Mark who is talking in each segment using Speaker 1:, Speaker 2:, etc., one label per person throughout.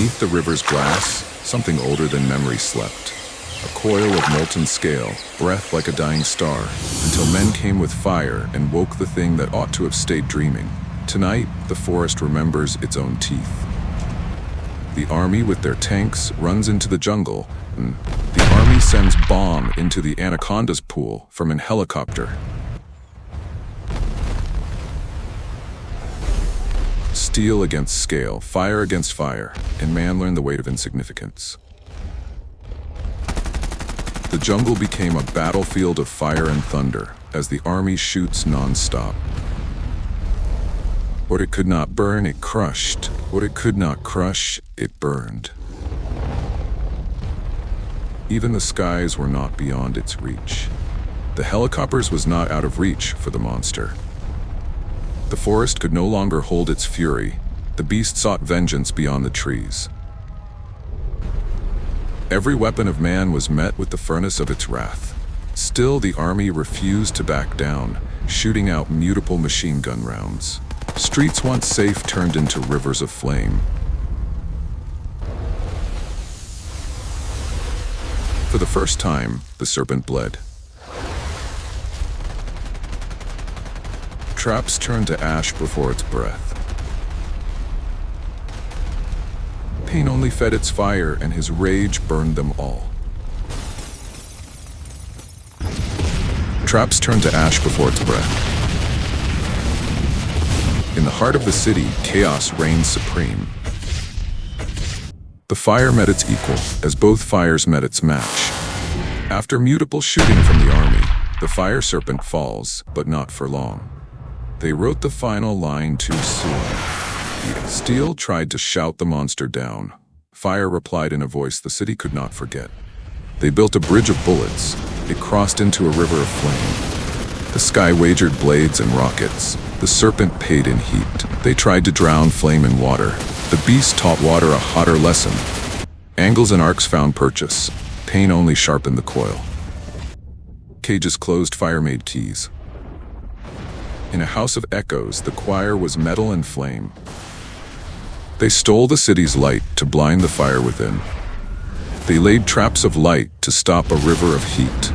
Speaker 1: Beneath the river's glass, something older than memory slept. A coil of molten scale, breath like a dying star, until men came with fire and woke the thing that ought to have stayed dreaming. Tonight, the forest remembers its own teeth. The army with their tanks runs into the jungle, and the army sends bomb into the Anaconda's pool from an helicopter. Steel against scale, fire against fire, and man learned the weight of insignificance. The jungle became a battlefield of fire and thunder as the army shoots non-stop. What it could not burn, it crushed. What it could not crush, it burned. Even the skies were not beyond its reach. The helicopters was not out of reach for the monster. The forest could no longer hold its fury. The beast sought vengeance beyond the trees. Every weapon of man was met with the furnace of its wrath. Still, the army refused to back down, shooting out mutable machine gun rounds. Streets once safe turned into rivers of flame. For the first time, the serpent bled. Traps turned to ash before its breath. Pain only fed its fire, and his rage burned them all. Traps turned to ash before its breath. In the heart of the city, chaos reigned supreme. The fire met its equal, as both fires met its match. After mutable shooting from the army, the fire serpent falls, but not for long. They wrote the final line too soon. Steel tried to shout the monster down. Fire replied in a voice the city could not forget. They built a bridge of bullets. It crossed into a river of flame. The sky wagered blades and rockets. The serpent paid in heat. They tried to drown flame in water. The beast taught water a hotter lesson. Angles and arcs found purchase. Pain only sharpened the coil. Cages closed, fire made keys. In a house of echoes, the choir was metal and flame. They stole the city's light to blind the fire within. They laid traps of light to stop a river of heat.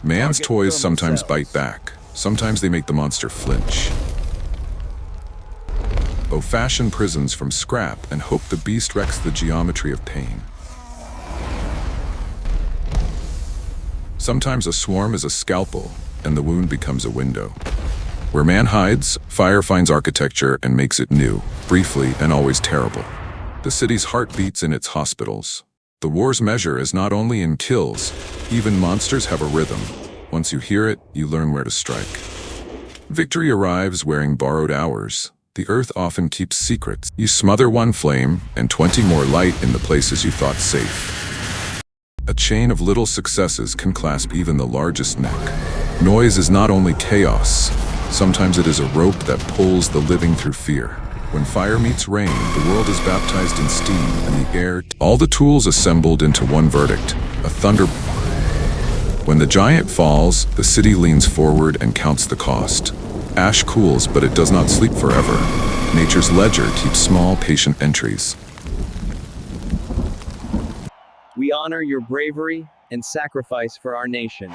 Speaker 1: Man's toys sometimes bite back. Sometimes they make the monster flinch. Oh, fashion prisons from scrap and hope the beast wrecks the geometry of pain. Sometimes a swarm is a scalpel, and the wound becomes a window. Where man hides, fire finds architecture and makes it new, briefly and always terrible. The city's heart beats in its hospitals. The war's measure is not only in kills, even monsters have a rhythm. Once you hear it, you learn where to strike. Victory arrives wearing borrowed hours. The earth often keeps secrets. You smother one flame, and 20 more light in the places you thought safe. A chain of little successes can clasp even the largest neck. Noise is not only chaos. Sometimes it is a rope that pulls the living through fear. When fire meets rain, the world is baptized in steam and the air. All the tools assembled into one verdict, a thunder. When the giant falls, the city leans forward and counts the cost. Ash cools, but it does not sleep forever. Nature's ledger keeps small, patient entries.
Speaker 2: We honor your bravery and sacrifice for our nation.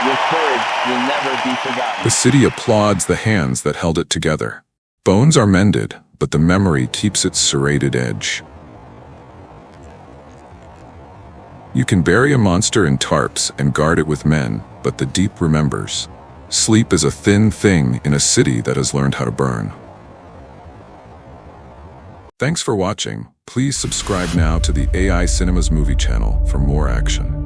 Speaker 2: Your courage will never be forgotten.
Speaker 1: The city applauds the hands that held it together. Bones are mended, but the memory keeps its serrated edge. You can bury a monster in tarps and guard it with men, but the deep remembers. Sleep is a thin thing in a city that has learned how to burn. Thanks for watching. Please subscribe now to the AI Cinemas movie channel for more action.